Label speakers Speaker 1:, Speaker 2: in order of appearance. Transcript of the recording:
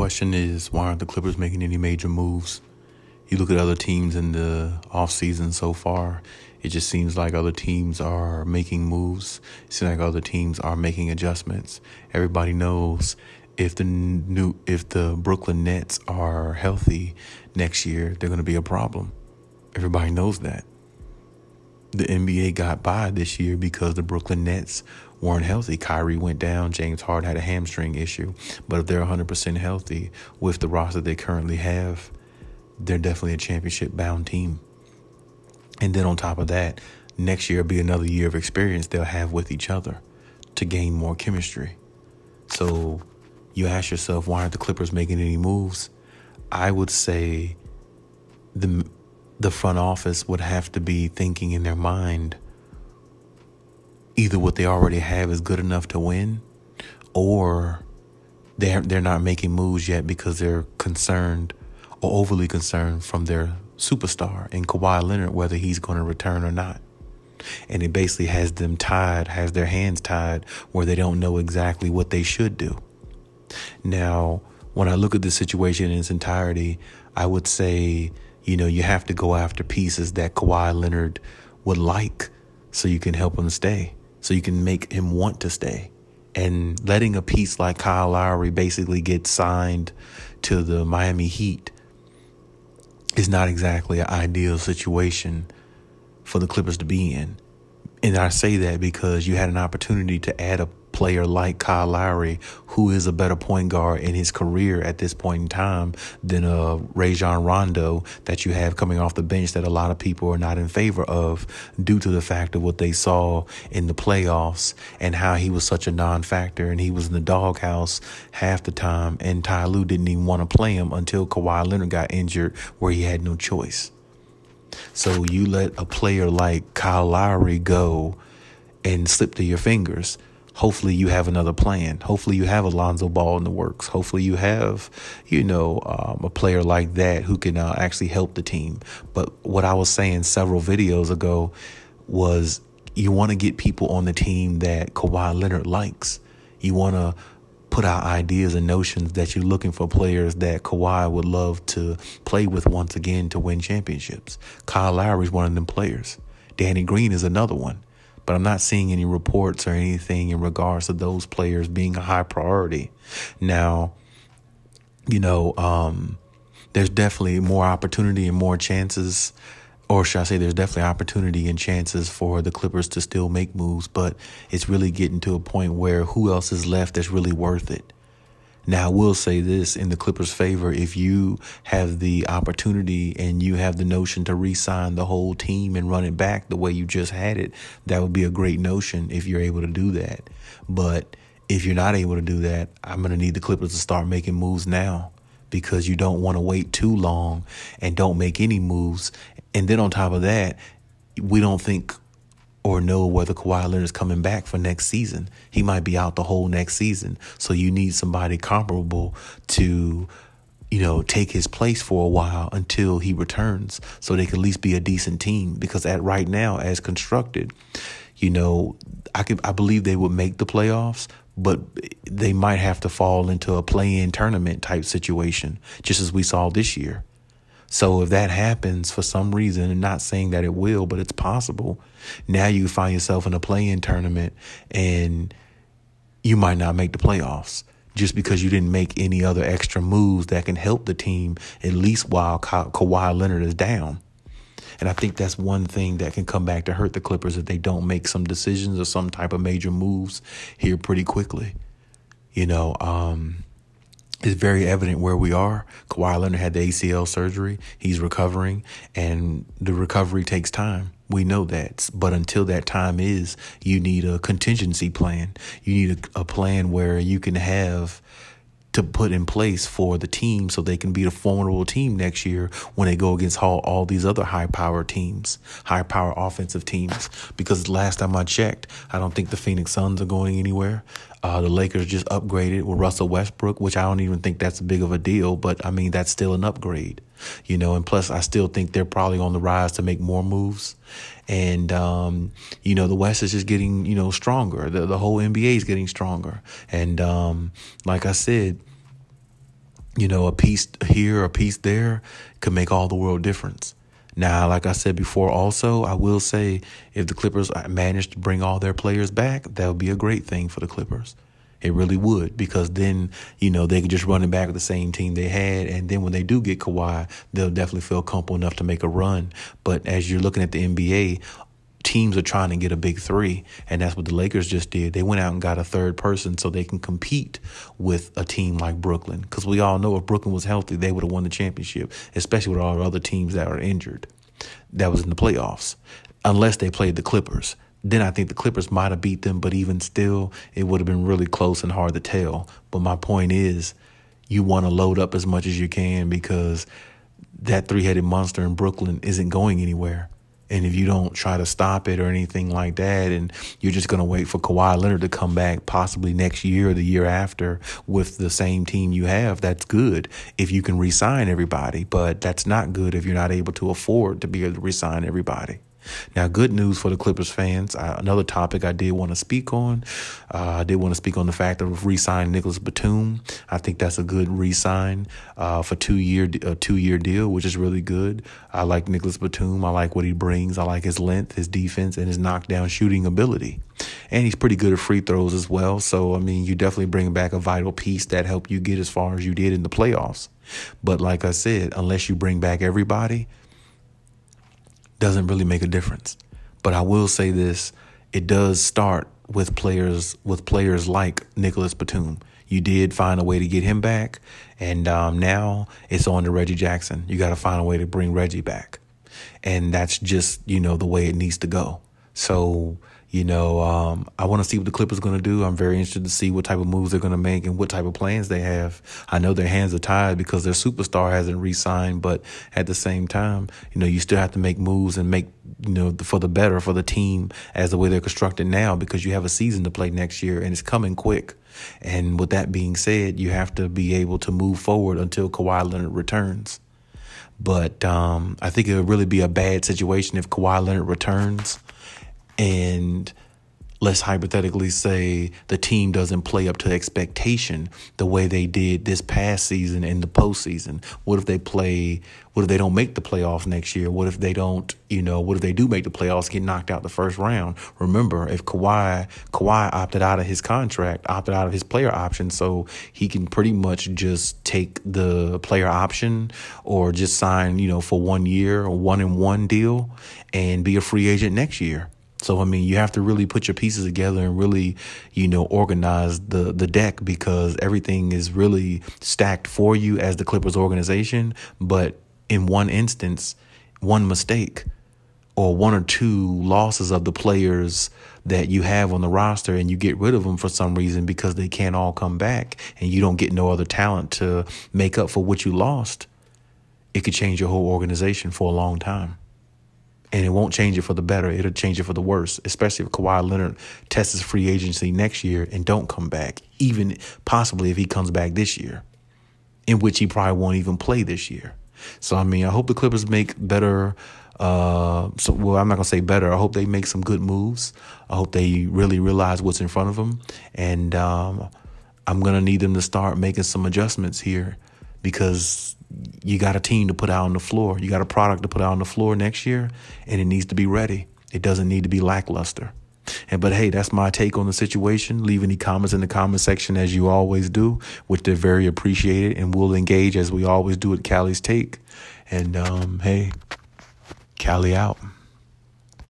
Speaker 1: question is, why aren't the Clippers making any major moves? You look at other teams in the offseason so far, it just seems like other teams are making moves. It seems like other teams are making adjustments. Everybody knows if the Brooklyn Nets are healthy next year, they're going to be a problem. Everybody knows that. The NBA got by this year because the Brooklyn Nets weren't healthy. Kyrie went down. James Harden had a hamstring issue. But if they're 100% healthy with the roster they currently have, they're definitely a championship-bound team. And then on top of that, next year will be another year of experience they'll have with each other to gain more chemistry. So you ask yourself, why aren't the Clippers making any moves? I would say the front office would have to be thinking in their mind, either what they already have is good enough to win, or they're not making moves yet because they're concerned or overly concerned from their superstar in Kawhi Leonard, whether he's going to return or not. And it basically has them tied, has their hands tied where they don't know exactly what they should do. Now, when I look at the situation in its entirety, I would say, you have to go after pieces that Kawhi Leonard would like so you can help him stay, so you can make him want to stay. And letting a piece like Kyle Lowry basically get signed to the Miami Heat is not exactly an ideal situation for the Clippers to be in. And I say that because you had an opportunity to add a player like Kyle Lowry, who is a better point guard in his career at this point in time than Rajon Rondo that you have coming off the bench that a lot of people are not in favor of due to the fact of what they saw in the playoffs and how he was such a non-factor and he was in the doghouse half the time, and Ty Lue didn't even want to play him until Kawhi Leonard got injured where he had no choice. So you let a player like Kyle Lowry go and slip through your fingers. Hopefully you have another plan. Hopefully you have Alonzo Ball in the works. Hopefully you have, a player like that who can actually help the team. But what I was saying several videos ago was you want to get people on the team that Kawhi Leonard likes. You want to put out ideas and notions that you're looking for players that Kawhi would love to play with once again to win championships. Kyle Lowry is one of them players. Danny Green is another one. But I'm not seeing any reports or anything in regards to those players being a high priority. Now, there's definitely more opportunity and more chances, or should I say there's definitely opportunity and chances for the Clippers to still make moves, but it's really getting to a point where who else is left that's really worth it. Now, I will say this in the Clippers' favor, if you have the opportunity and you have the notion to re-sign the whole team and run it back the way you just had it, that would be a great notion if you're able to do that. But if you're not able to do that, I'm going to need the Clippers to start making moves now, because you don't want to wait too long and don't make any moves. And then on top of that, we don't think or know whether Kawhi Leonard is coming back for next season. He might be out the whole next season. So you need somebody comparable to, take his place for a while until he returns so they can at least be a decent team. Because right now, as constructed, I believe they would make the playoffs, but they might have to fall into a play-in tournament type situation, just as we saw this year. So if that happens for some reason, and not saying that it will, but it's possible, now you find yourself in a play-in tournament and you might not make the playoffs just because you didn't make any other extra moves that can help the team, at least while Kawhi Leonard is down. And I think that's one thing that can come back to hurt the Clippers if they don't make some decisions or some type of major moves here pretty quickly. It's very evident where we are. Kawhi Leonard had the ACL surgery. He's recovering, and the recovery takes time. We know that. But until that time is, you need a contingency plan. You need a plan where you can have to put in place for the team so they can be a formidable team next year when they go against all these other high-power teams, high-power offensive teams. Because last time I checked, I don't think the Phoenix Suns are going anywhere. The Lakers just upgraded with Russell Westbrook, which I don't even think that's big of a deal. But, that's still an upgrade, and plus I still think they're probably on the rise to make more moves. And, the West is just getting, stronger. The whole NBA is getting stronger. And like I said, A piece here, a piece there could make all the world difference. Now, like I said before, also, I will say if the Clippers manage to bring all their players back, that would be a great thing for the Clippers. It really would, because then, they could just run it back with the same team they had. And then when they do get Kawhi, they'll definitely feel comfortable enough to make a run. But as you're looking at the NBA, teams are trying to get a big three, and that's what the Lakers just did. They went out and got a third person so they can compete with a team like Brooklyn, because we all know if Brooklyn was healthy, they would have won the championship, especially with all the other teams that are injured that was in the playoffs, unless they played the Clippers. Then I think the Clippers might have beat them, but even still, it would have been really close and hard to tell. But my point is, you want to load up as much as you can, because that three-headed monster in Brooklyn isn't going anywhere. And if you don't try to stop it or anything like that, and you're just going to wait for Kawhi Leonard to come back possibly next year or the year after with the same team you have, that's good if you can re-sign everybody. But that's not good if you're not able to afford to be able to re-sign everybody. Now, good news for the Clippers fans. Another topic I did want to speak on. I did want to speak on the fact of re-signing Nicholas Batum. I think that's a good re-sign for a two-year deal, which is really good. I like Nicholas Batum. I like what he brings. I like his length, his defense, and his knockdown shooting ability. And he's pretty good at free throws as well. So, you definitely bring back a vital piece that helped you get as far as you did in the playoffs. But like I said, unless you bring back everybody, doesn't really make a difference. But I will say this, it does start with players like Nicholas Batum. You did find a way to get him back, and now it's on to Reggie Jackson. You got to find a way to bring Reggie back. And that's just, the way it needs to go. So, I want to see what the Clippers are going to do. I'm very interested to see what type of moves they're going to make and what type of plans they have. I know their hands are tied because their superstar hasn't re-signed, but at the same time, you still have to make moves and make, for the better for the team as the way they're constructed now, because you have a season to play next year and it's coming quick. And with that being said, you have to be able to move forward until Kawhi Leonard returns. But I think it would really be a bad situation if Kawhi Leonard returns and let's hypothetically say the team doesn't play up to expectation the way they did this past season in the postseason. What if they don't make the playoffs next year? What if they don't, what if they do make the playoffs, get knocked out the first round? Remember, if Kawhi opted out of his contract, opted out of his player option, so he can pretty much just take the player option or just sign, for 1 year, a 1-and-1 deal and be a free agent next year. So, you have to really put your pieces together and really, organize the deck, because everything is really stacked for you as the Clippers organization. But in one instance, one mistake or one or two losses of the players that you have on the roster and you get rid of them for some reason because they can't all come back and you don't get no other talent to make up for what you lost, it could change your whole organization for a long time. And it won't change it for the better. It'll change it for the worse, especially if Kawhi Leonard tests his free agency next year and don't come back, even possibly if he comes back this year, in which he probably won't even play this year. So, I hope the Clippers make better. I'm not going to say better. I hope they make some good moves. I hope they really realize what's in front of them. And I'm going to need them to start making some adjustments here, because you got a team to put out on the floor. You got a product to put out on the floor next year, and it needs to be ready. It doesn't need to be lackluster. But hey, that's my take on the situation. Leave any comments in the comment section as you always do, which they're very appreciated, and we'll engage as we always do at Callie's Take. And hey, Callie out.